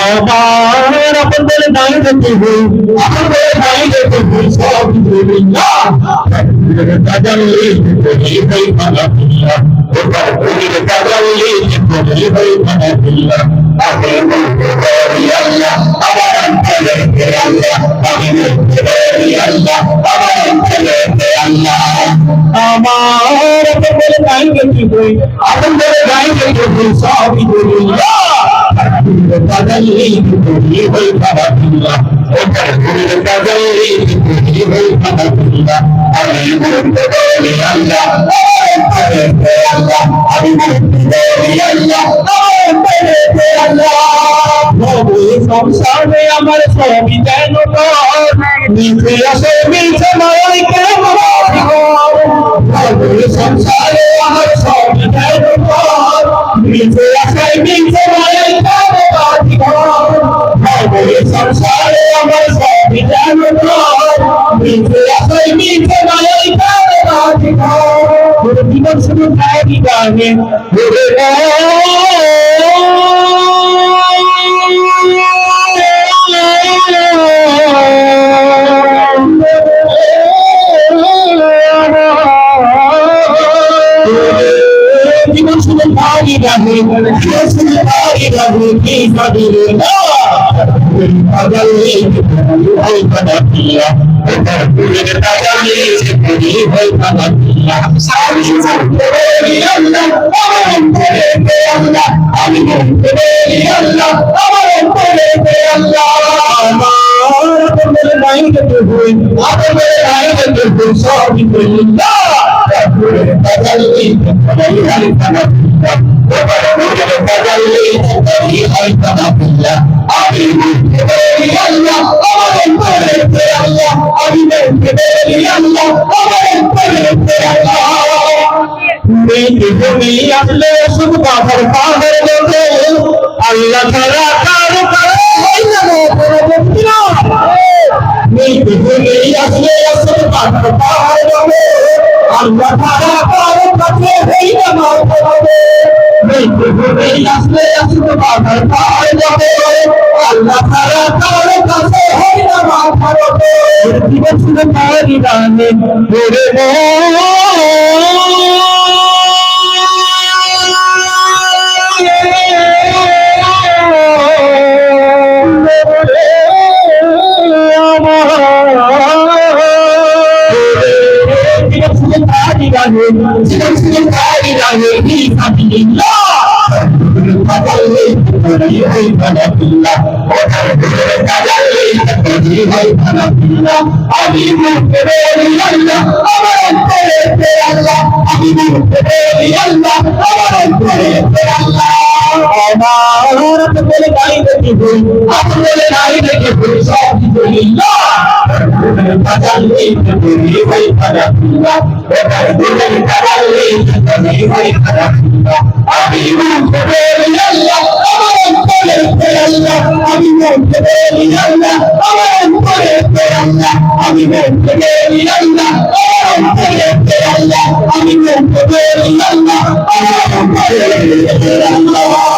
আমার আপনাদের নাই যেতে হই আপনাদের নাই যেতে হই সব দুনিয়া তাজাল্লি করি হই মানাফিল্লা ওপার করির তাজাল্লি করি হই মানাফিল্লা আমি বলতে পারি আল্লাহ আমার অন্তরে আল্লাহ আমি বলতে পারি আল্লাহ আমার অন্তরে আল্লাহ আমার আপনাদের নাই যেতে হই আপনাদের নাই যেতে হই সব দুনিয়া তাজাল্লি করি হই মানাফিল্লা ওপার করির তাজাল্লি করি হই মানাফিল্লা আমি বলতে পারি আল্লাহ আমি বলতে পারি আল্লাহ সংসারে আমার সবই যেন নিচে আসে মিলছে মায়ের সংসারে আমার সবই যেন নিচে আসে মিলছে মায়ের সংসারে আমার সবই যেন নিচে আসে মিলছে মায়ের জীবন শুধু গায়ে গানে জীবন শুধু গায়ে গানে শুধু গায়ে গানে কি সাদিরে না তাজাল্লি হই মানাফিল্লা ওপার করির তাজাল্লি করি হই মানাফিল্লা আমি বলতে পারি আল্লাহ আমার অন্তরে আল্লাহ আমি বলতে পারি আল্লাহ আমার অন্তরে আল্লাহ আমার আপনাদের নাই যেতে হই আপনাদের নাই যেতে হই সব দুনিয়া তাজাল্লি করি হই মানাফিল্লা ওপার করির তাজাল্লি করি হই মানাফিল্লা আমি বলতে পারি আল্লাহ আমার অন্তরে আল্লাহ আমি বলতে পারি আল্লাহ আমার অন্তরে আল্লাহ মেয়েকে বলি আসলে শুধু বাবার পাহাড় বলে আল্লাহ ছাড়া কারো কারো হয় না কোনো ব্যক্তি না মেয়েকে বলি আসলে শুধু বাবার পাহাড় বলে আল্লাহ ছাড়া কারো কাছে হয় না মেয়েকে বলি আসলে শুধু বাবার পাহাড় বলে আল্লাহ ছাড়া কারো কাছে হয় না জীবন শুধু পারি গানে ওরে জীবন শুধু পারি গানে কি সাবিল্লাহ তাজাল্লি করি হই মানাফিল্লা ওপার করির তাজাল্লি করি হই মানাফিল্লা আমি বলতে পারি আল্লাহ আমার অন্তরে আল্লাহ আমি বলতে পারি আল্লাহ আমার অন্তরে আল্লাহ আমার আপনাদের নাই দেখে হই আপনাদের নাই দেখে হই সব দুনিয়া তাজাল্লি করি হই মানাফিল্লা ওপার করির তাজাল্লি করি হই মানাফিল্লা আমি বলতে পারি আল্লাহ আমার অন্তরে আল্লাহ আমি বলতে পারি আল্লাহ আমার অন্তরে আল্লাহ আমি বলতে পারি আল্লাহ আমার অন্তরে আল্লাহ আমি বলতে পারি আল্লাহ আমার অন্তরে আল্লাহ